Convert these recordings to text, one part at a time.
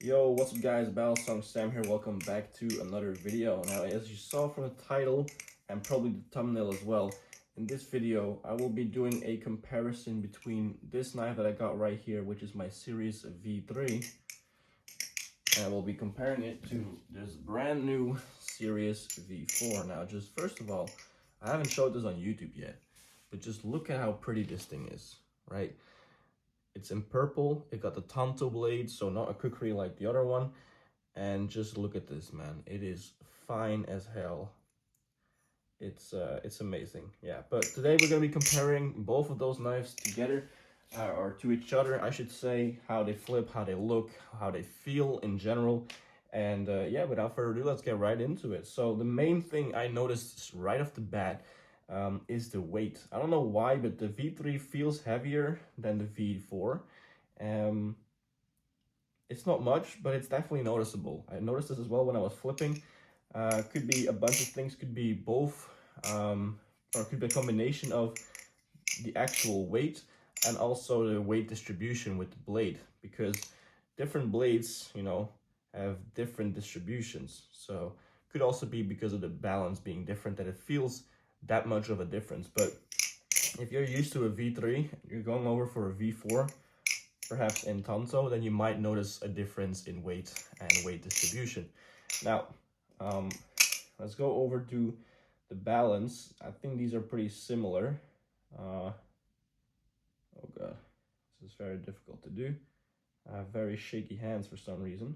Yo, what's up guys, Battlesong Sam here, welcome back to another video. Now, as you saw from the title, and probably the thumbnail as well, in this video, I will be doing a comparison between this knife that I got right here, which is my Series V3, and I will be comparing it to this brand new Series V4. Now, just first of all, I haven't showed this on YouTube yet, but just look at how pretty this thing is, right? It's in purple, it got the Tanto blade, so not a kukri like the other one. And just look at this, man. It is fine as hell. It's amazing. Yeah, but today we're gonna be comparing both of those knives together, or to each other, I should say, how they flip, how they look, how they feel in general. And yeah, without further ado, let's get right into it. So the main thing I noticed right off the bat is the weight. I don't know why, but the V3 feels heavier than the V4. It's not much, but it's definitely noticeable. I noticed this as well when I was flipping. Could be a bunch of things, could be both, or could be a combination of the actual weight and also the weight distribution with the blade, because different blades, you know, have different distributions. So could also be because of the balance being different that it feels that much of a difference. But if you're used to a V3, you're going over for a V4, perhaps in Tanto, then you might notice a difference in weight and weight distribution. Now, let's go over to the balance. I think these are pretty similar. Oh god, this is very difficult to do. I have very shaky hands for some reason.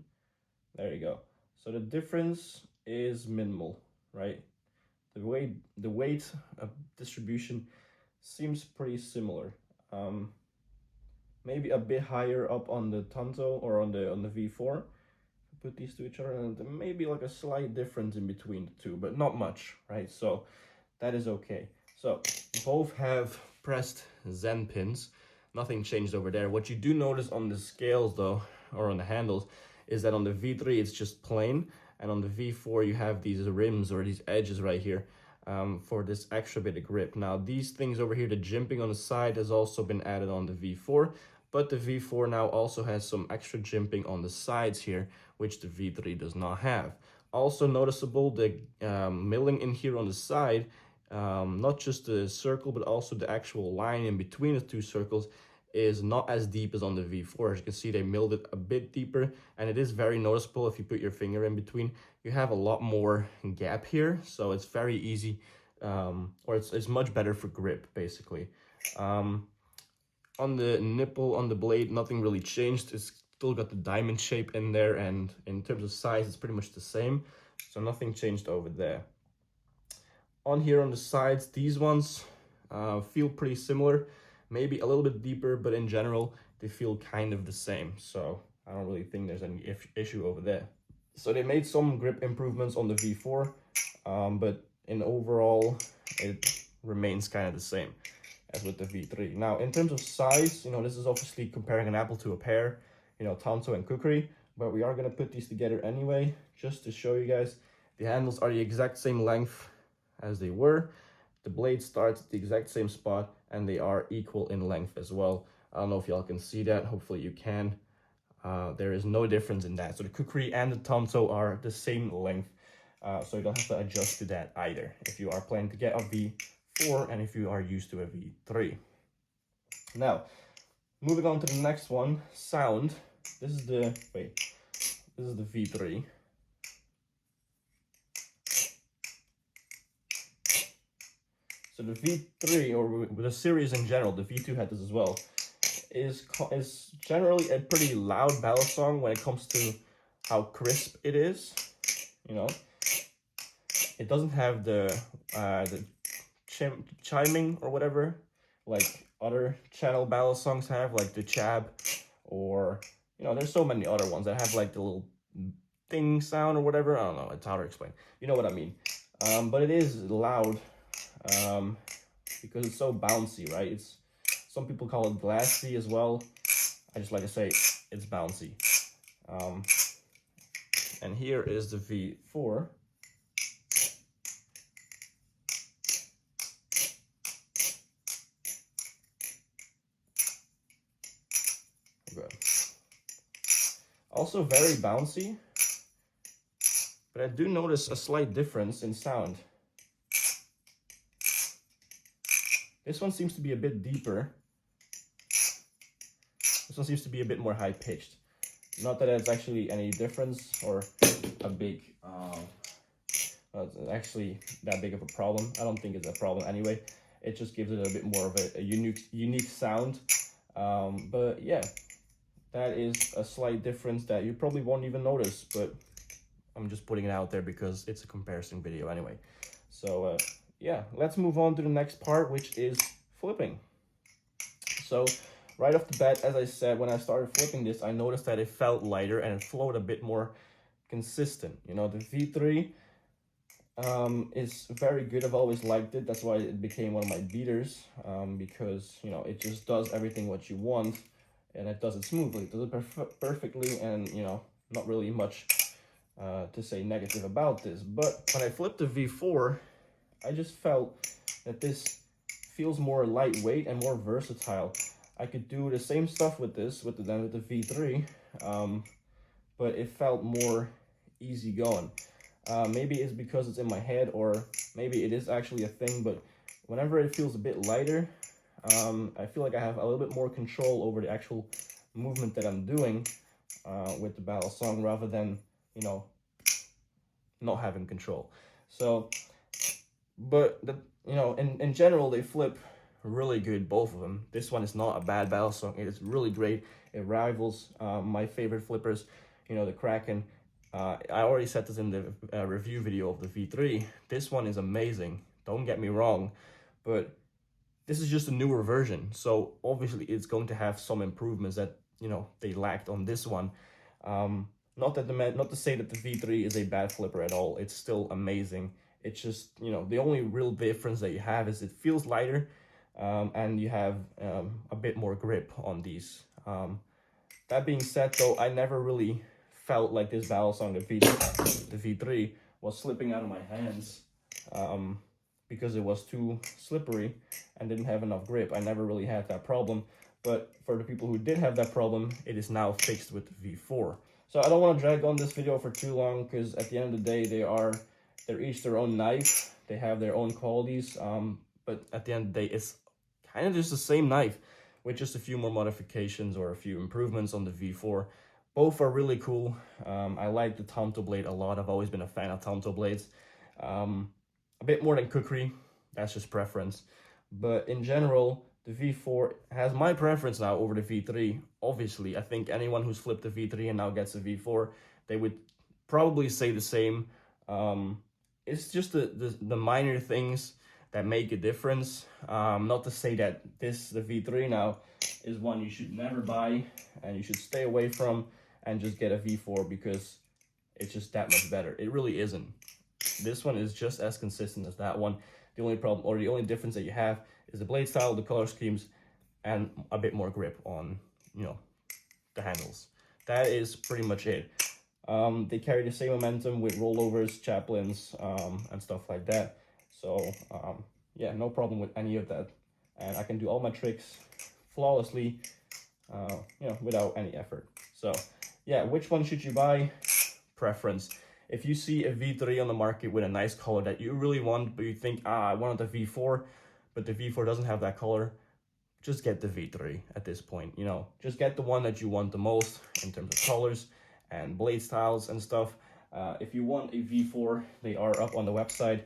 There you go. So the difference is minimal, right? The weight distribution seems pretty similar. Maybe a bit higher up on the Tanto or on the V4. Put these to each other, and maybe like a slight difference in between the two, but not much, right? So that is okay. So both have pressed Zen pins. Nothing changed over there. What you do notice on the scales though, or on the handles, is that on the V3 it's just plain, and on the V4 you have these rims or these edges right here for this extra bit of grip. Now these things over here, the jimping on the side has also been added on the V4, but the V4 now also has some extra jimping on the sides here, which the V3 does not have. Also noticeable, the milling in here on the side, not just the circle, but also the actual line in between the two circles is not as deep as on the V4. As you can see, they milled it a bit deeper, and it is very noticeable if you put your finger in between. You have a lot more gap here, so it's very easy, or it's much better for grip, basically. On the nipple, on the blade, nothing really changed. It's still got the diamond shape in there, and in terms of size, it's pretty much the same. So nothing changed over there. On here on the sides, these ones feel pretty similar, maybe a little bit deeper, but in general, they feel kind of the same. So I don't really think there's any issue over there. So they made some grip improvements on the V4, but in overall, it remains kind of the same as with the V3. Now, in terms of size, you know, this is obviously comparing an apple to a pear, you know, Tanto and Kukri, but we are going to put these together anyway, just to show you guys. The handles are the exact same length as they were. The blade starts at the exact same spot, and they are equal in length as well. I don't know if y'all can see that. Hopefully you can. There is no difference in that. So the Kukri and the Tanto are the same length, so you don't have to adjust to that either if you are planning to get a V4 and if you are used to a V3. Now, moving on to the next one, sound. This is the V3. So the V3, or the series in general, the V2 had this as well, is generally a pretty loud battle song when it comes to how crisp it is. You know, it doesn't have the chiming or whatever like other channel battle songs have, like the chab, or you know, there's so many other ones that have like the little ding sound or whatever. I don't know, it's hard to explain. You know what I mean? But it is loud because it's so bouncy, right? It's, some people call it glassy as well. I just like to say it's bouncy. And here is the V4. Okay. Also very bouncy, but I do notice a slight difference in sound. This one seems to be a bit deeper. This one seems to be a bit more high-pitched. Not that it's actually any difference or a big, actually that big of a problem. I don't think it's a problem anyway. It just gives it a bit more of a unique sound. But yeah, that is a slight difference that you probably won't even notice, but I'm just putting it out there because it's a comparison video anyway. So yeah, let's move on to the next part, which is flipping. So right off the bat, as I said, when I started flipping this, I noticed that it felt lighter and it flowed a bit more consistent. You know, the V3 is very good. I've always liked it. That's why it became one of my beaters, because, you know, it just does everything what you want, and it does it smoothly. It does it perfectly, and, you know, not really much to say negative about this. But when I flipped the V4, I just felt that this feels more lightweight and more versatile. I could do the same stuff with this than with the V3, but it felt more easygoing. Maybe it's because it's in my head, or maybe it is actually a thing, but whenever it feels a bit lighter, I feel like I have a little bit more control over the actual movement that I'm doing with the battle song, rather than, you know, not having control. So, but you know, in general, they flip really good, both of them. This one is not a bad battle song. It is really great. It rivals my favorite flippers, you know, the Kraken. I already said this in the review video of the V3. This one is amazing, don't get me wrong, but this is just a newer version, so obviously it's going to have some improvements that, you know, they lacked on this one. Not to say that the V3 is a bad flipper at all. It's still amazing. It's just, you know, the only real difference that you have is it feels lighter, and you have a bit more grip on these. That being said, though, I never really felt like this battle song, the V3, was slipping out of my hands, because it was too slippery and didn't have enough grip. I never really had that problem, but for the people who did have that problem, it is now fixed with the V4. So I don't want to drag on this video for too long, because at the end of the day, they're each their own knife. They have their own qualities, but at the end of the day, it's kind of just the same knife with just a few more modifications or a few improvements on the V4. Both are really cool. I like the Tanto blade a lot. I've always been a fan of Tanto blades. A bit more than Kukri, that's just preference. But in general, the V4 has my preference now over the V3. Obviously, I think anyone who's flipped the V3 and now gets a V4, they would probably say the same. It's just the minor things that make a difference. Not to say that the V3 now is one you should never buy and you should stay away from and just get a V4 because it's just that much better. It really isn't. This one is just as consistent as that one. The only problem, or the only difference that you have, is the blade style, the color schemes, and a bit more grip on, you know, the handles. That is pretty much it. They carry the same momentum with rollovers, chaplains, and stuff like that. So yeah, no problem with any of that. And I can do all my tricks flawlessly, you know, without any effort. So yeah, which one should you buy? Preference. If you see a V3 on the market with a nice color that you really want, but you think, I want the V4, but the V4 doesn't have that color, just get the V3 at this point. You know, just get the one that you want the most in terms of colors and blade styles and stuff. If you want a V4, they are up on the website.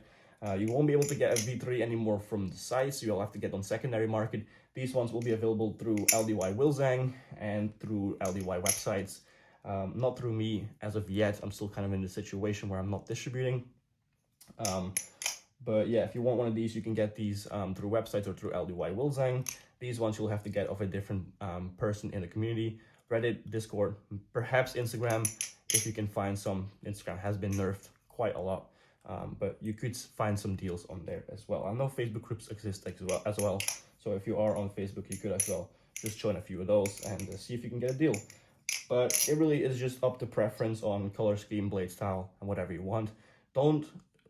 You won't be able to get a V3 anymore from the site, so you'll have to get on secondary market. These ones will be available through LDY Wilzang and through LDY websites. Not through me as of yet. I'm still kind of in the situation where I'm not distributing. But yeah, if you want one of these, you can get these through websites or through LDY Wilzang. These ones you'll have to get of a different person in the community. Reddit, Discord, perhaps Instagram, if you can find some. Instagram has been nerfed quite a lot, but you could find some deals on there as well. I know Facebook groups exist as well. So if you are on Facebook, you could as well just join a few of those and see if you can get a deal. But it really is just up to preference on color scheme, blade style, and whatever you want. Don't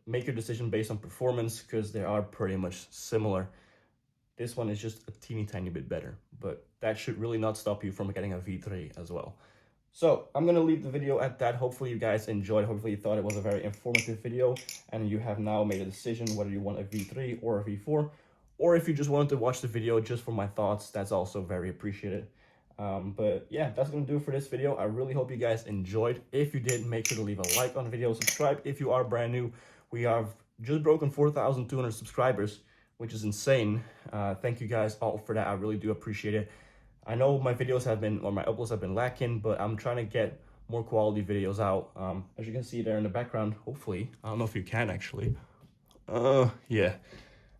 make your decision based on performance, because they are pretty much similar. This one is just a teeny tiny bit better, but that should really not stop you from getting a V3 as well. So I'm gonna leave the video at that. Hopefully you guys enjoyed. Hopefully you thought it was a very informative video and you have now made a decision whether you want a V3 or a V4, or if you just wanted to watch the video just for my thoughts, that's also very appreciated. But yeah, that's gonna do it for this video. I really hope you guys enjoyed. If you did, make sure to leave a like on the video, subscribe if you are brand new. We have just broken 4,200 subscribers, which is insane. Thank you guys all for that. I really do appreciate it. I know my videos have been, or my uploads have been lacking, but I'm trying to get more quality videos out. As you can see there in the background, hopefully, I don't know if you can actually. Yeah,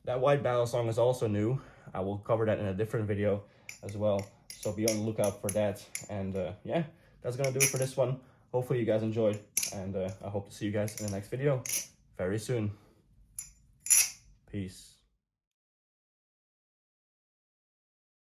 that White Battle song is also new. I will cover that in a different video as well, so be on the lookout for that. And yeah, that's gonna do it for this one. Hopefully you guys enjoyed, and I hope to see you guys in the next video very soon. Peace.